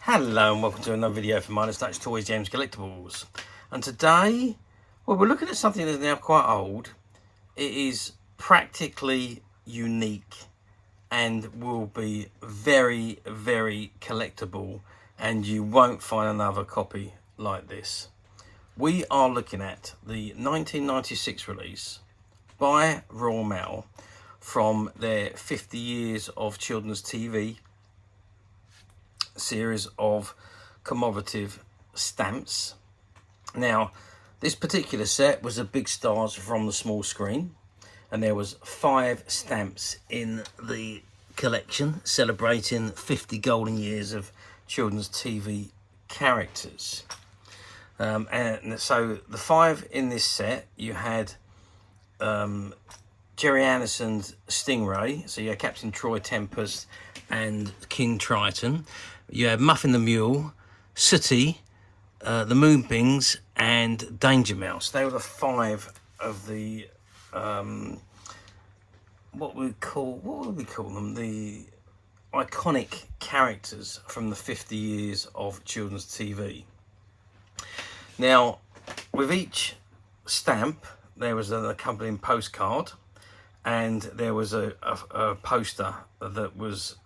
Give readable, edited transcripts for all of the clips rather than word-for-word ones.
Hello and welcome to another video from Midas Touch Toys Games Collectibles. And today, well, we're looking at something that's now quite old. It is practically unique and will be very, very collectible, and you won't find another copy like this. We are looking at the 1996 release by Royal Mail from their 50 years of children's TV series of commemorative stamps. Now, this particular set was a big stars from the small screen, and there was 5 stamps in the collection celebrating 50 golden years of children's TV characters. And so the 5 in this set, you had Gerry Andersons Stingray, so you had Captain Troy Tempest and King Triton. You had Muffin the Mule, Sooty, the Moonpings, and Danger Mouse. They were the 5 of the what would we call them? The iconic characters from the 50 years of children's TV. Now, with each stamp, there was an accompanying postcard, and there was a poster that was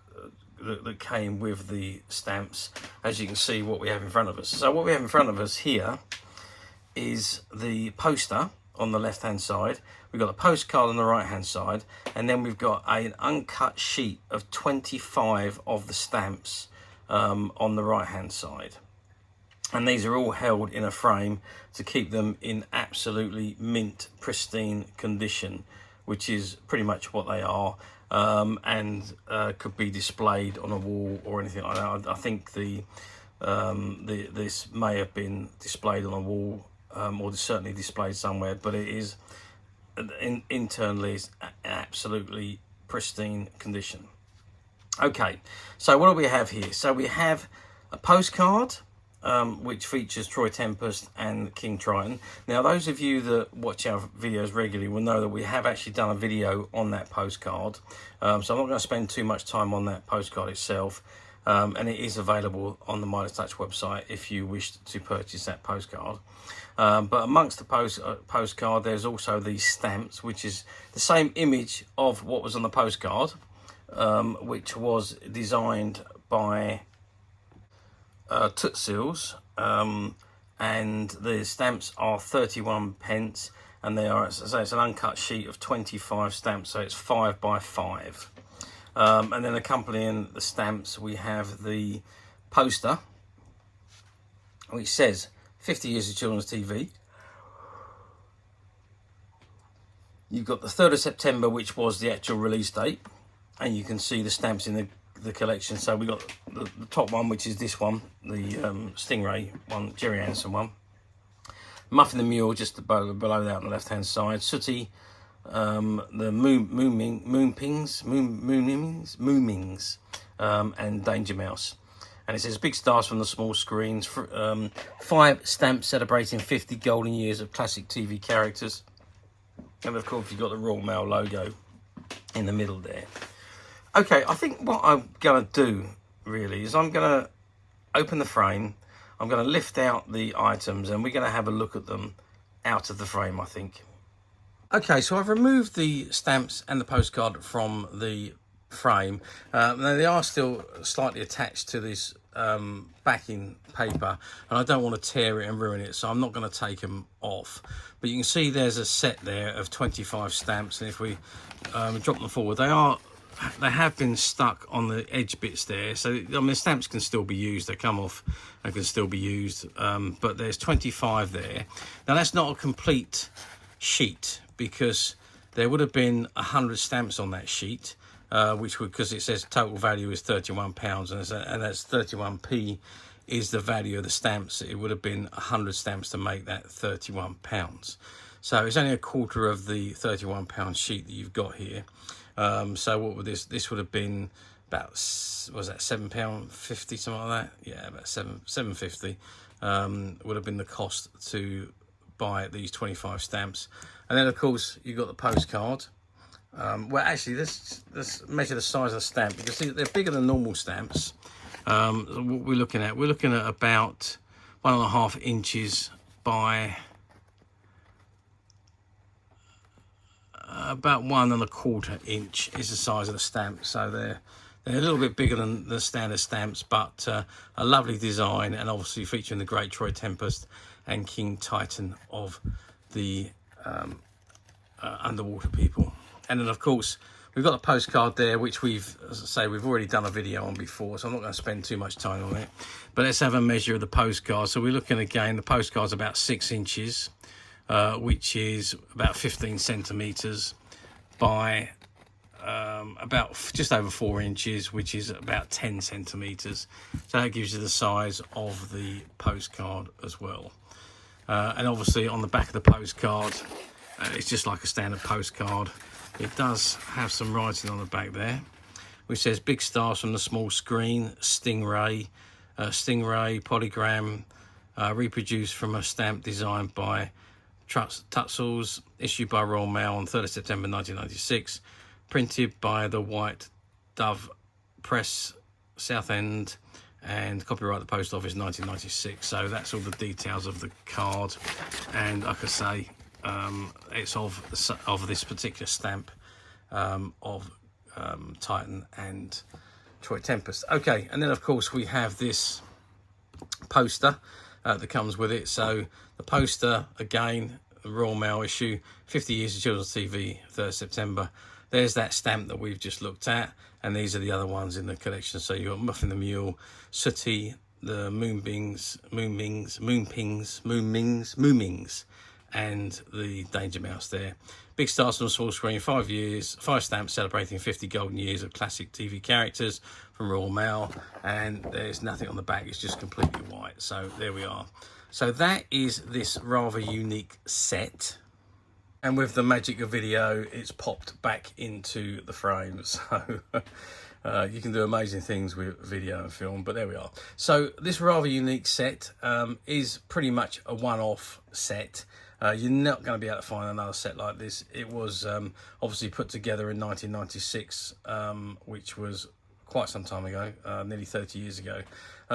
that came with the stamps, as you can see what we have in front of us. So what we have in front of us here is the poster on the left hand side, we've got a postcard on the right hand side, and then we've got an uncut sheet of 25 of the stamps on the right hand side. And these are all held in a frame to keep them in absolutely mint pristine condition, which is pretty much what they are. And could be displayed on a wall or anything like that. I think this may have been displayed on a wall, or certainly displayed somewhere, but it is internally is absolutely pristine condition. Okay, so what do we have here? So we have a postcard which features Troy Tempest and King Triton. Now, those of you that watch our videos regularly will know that we have actually done a video on that postcard. So I'm not going to spend too much time on that postcard itself. And it is available on the Midas Touch website if you wish to purchase that postcard. But amongst the postcard, there's also these stamps, which is the same image of what was on the postcard, which was designed by Tutssels, and the stamps are 31p, and they are, as I say, it's an uncut sheet of 25 stamps, so it's 5 by 5. And then accompanying the stamps, we have the poster, which says 50 years of children's TV. You've got the 3rd of September, which was the actual release date, and you can see the stamps in the collection. So we got the top one, which is this one, the Stingray one, Gerry Anderson one. Muffin the Mule just below that on the left hand side. Sooty, the Moonpings, and Danger Mouse. And it says big stars from the small screens. 5 stamps celebrating 50 golden years of classic TV characters. And of course you've got the Royal Mail logo in the middle there. Okay, I think what I'm going to do, really, is I'm going to open the frame, I'm going to lift out the items, and we're going to have a look at them out of the frame, I think. Okay, so I've removed the stamps and the postcard from the frame. Now, they are still slightly attached to this backing paper, and I don't want to tear it and ruin it, so I'm not going to take them off. But you can see there's a set there of 25 stamps, and if we drop them forward, they have been stuck on the edge bits there. So, I mean, the stamps can still be used. They come off and can still be used. But there's 25 there. Now, that's not a complete sheet, because there would have been 100 stamps on that sheet, which would, because it says total value is £31, and that's 31p is the value of the stamps. It would have been 100 stamps to make that £31. So it's only a quarter of the £31 sheet that you've got here. So what would this would have been about, was that £7.50, something like that? Yeah, about £7.50 would have been the cost to buy these 25 stamps. And then of course you've got the postcard, Well, actually, let's measure the size of the stamp. You can see they're bigger than normal stamps. So what we're looking at about 1.5 inches by about 1.25 inch is the size of the stamp. So they're a little bit bigger than the standard stamps, but a lovely design, and obviously featuring the great Troy Tempest and King Titan of the underwater people. And then of course we've got the postcard there, which we've, as I say, we've already done a video on before, so I'm not going to spend too much time on it. But let's have a measure of the postcard. So we're looking again, the postcard's about 6 inches, which is about 15 centimeters by about just over 4 inches, which is about 10 centimeters. So that gives you the size of the postcard as well. And obviously on the back of the postcard, it's just like a standard postcard. It does have some writing on the back there, which says big stars from the small screen, Stingray, Stingray polygram, reproduced from a stamp designed by Tutssels, issued by Royal Mail on 3rd of September 1996, printed by the White Dove Press, Southend, and copyright the Post Office 1996. So that's all the details of the card, and like I say, it's of this particular stamp of Titan and Troy Tempest. Okay, and then of course we have this poster that comes with it. So the poster, again, the Royal Mail issue, 50 years of children's TV, 3rd September. There's that stamp that we've just looked at, and these are the other ones in the collection. So you've got Muffin the Mule, Sooty, the Moonpings, and the Danger Mouse there. Big stars on the small screen, 5 years, 5 stamps celebrating 50 golden years of classic TV characters from Royal Mail, and there's nothing on the back, it's just completely white. So there we are. So that is this rather unique set. And with the magic of video, it's popped back into the frame. So you can do amazing things with video and film, but there we are. So this rather unique set is pretty much a one-off set. You're not going to be able to find another set like this. It was obviously put together in 1996, which was quite some time ago, nearly 30 years ago.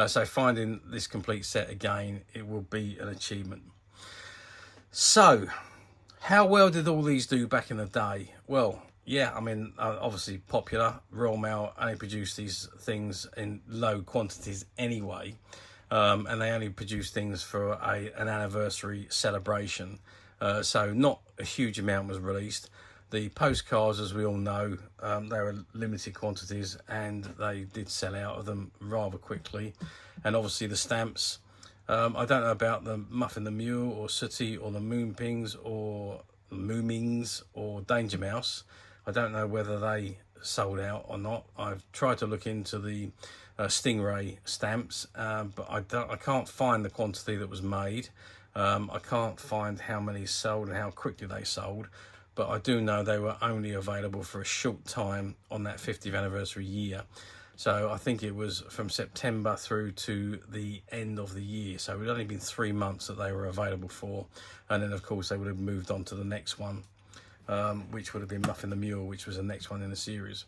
So finding this complete set again, it will be an achievement. So how well did all these do back in the day? Well, yeah, I mean, obviously popular. Royal Mail only produced these things in low quantities anyway. And they only produce things for an anniversary celebration. So not a huge amount was released. The postcards, as we all know, they were limited quantities, and they did sell out of them rather quickly. And obviously the stamps, I don't know about the Muffin the Mule or Sooty or the Moonpings or the Moomings or Danger Mouse. I don't know whether they sold out or not. I've tried to look into the Stingray stamps, but I can't find the quantity that was made. I can't find how many sold and how quickly they sold, but I do know they were only available for a short time on that 50th anniversary year. So I think it was from September through to the end of the year. So it had only been 3 months that they were available for. And then of course they would have moved on to the next one, which would have been Muffin the Mule, which was the next one in the series.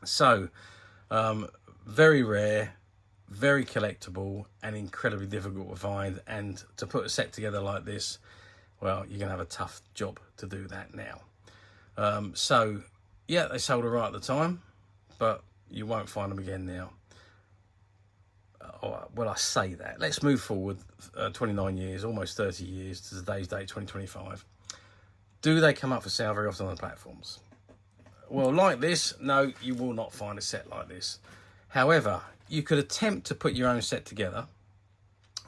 So very rare, very collectible, and incredibly difficult to find. And to put a set together like this, well, you're gonna have a tough job to do that now. So yeah, they sold all right at the time, but you won't find them again now. Well, I say that. Let's move forward 29 years, almost 30 years to today's date, 2025. Do they come up for sale very often on the platforms? Well, like this, no, you will not find a set like this. However, you could attempt to put your own set together.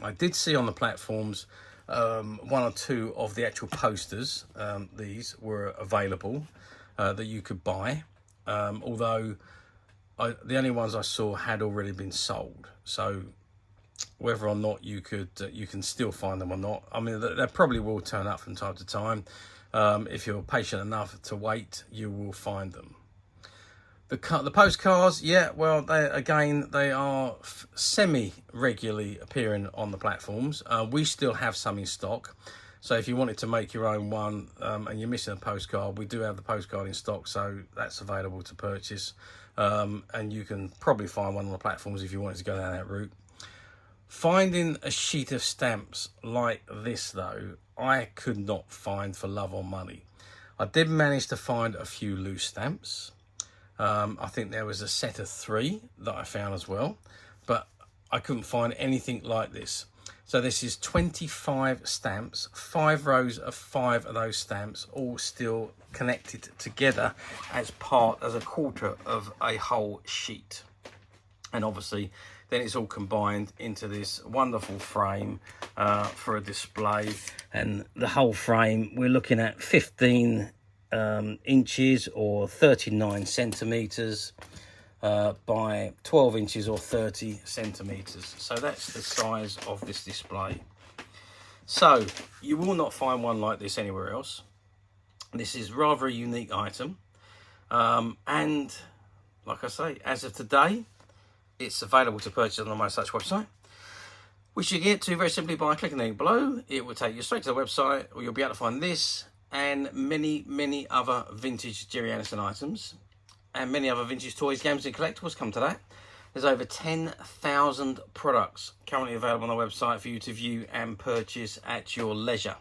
I did see on the platforms 1 or 2 of the actual posters. These were available that you could buy, although the only ones I saw had already been sold. So whether or not you can still find them or not, I mean, they probably will turn up from time to time. If you're patient enough to wait, you will find them. The postcards, yeah, well, they are semi-regularly appearing on the platforms. We still have some in stock. So if you wanted to make your own one and you're missing a postcard, we do have the postcard in stock, so that's available to purchase. And you can probably find one on the platforms if you wanted to go down that route. Finding a sheet of stamps like this, though, I could not find for love or money. I did manage to find a few loose stamps. I think there was a set of 3 that I found as well, but I couldn't find anything like this. So this is 25 stamps, 5 rows of 5 of those stamps, all still connected together as a quarter of a whole sheet. And obviously then it's all combined into this wonderful frame for a display. And the whole frame, we're looking at 15 inches or 39 centimeters by 12 inches or 30 centimeters. So that's the size of this display. So you will not find one like this anywhere else. This is rather a unique item, and like I say, as of today, it's available to purchase on the My Such website, which you get to very simply by clicking the link below. It will take you straight to the website, where you'll be able to find this and many other vintage Gerry Anderson items, and many other vintage toys, games and collectibles. Come to that. There's over 10,000 products currently available on the website for you to view and purchase at your leisure.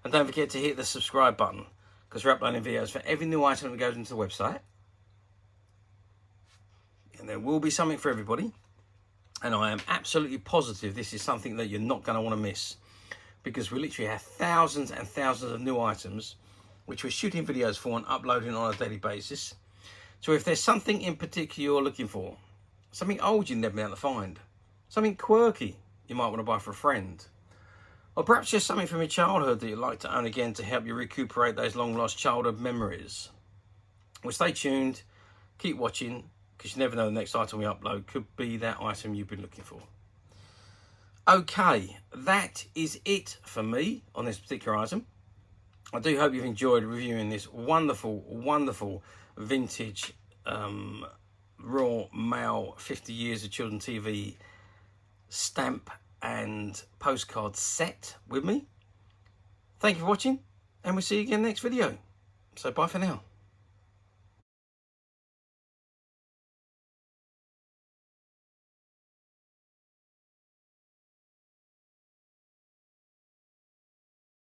And don't forget to hit the subscribe button, because we're uploading videos for every new item that goes into the website. And there will be something for everybody. And I am absolutely positive this is something that you're not going to want to miss, because we literally have thousands and thousands of new items which we're shooting videos for and uploading on a daily basis. So if there's something in particular you're looking for, something old you've never been able to find, something quirky you might want to buy for a friend, or perhaps just something from your childhood that you'd like to own again to help you recuperate those long lost childhood memories, well, stay tuned, keep watching, because you never know, the next item we upload could be that item you've been looking for. Okay, that is it for me on this particular item. I do hope you've enjoyed reviewing this wonderful vintage Royal Mail 50 Years of Children TV stamp and postcard set with me. Thank you for watching, and we'll see you again next video. So bye for now.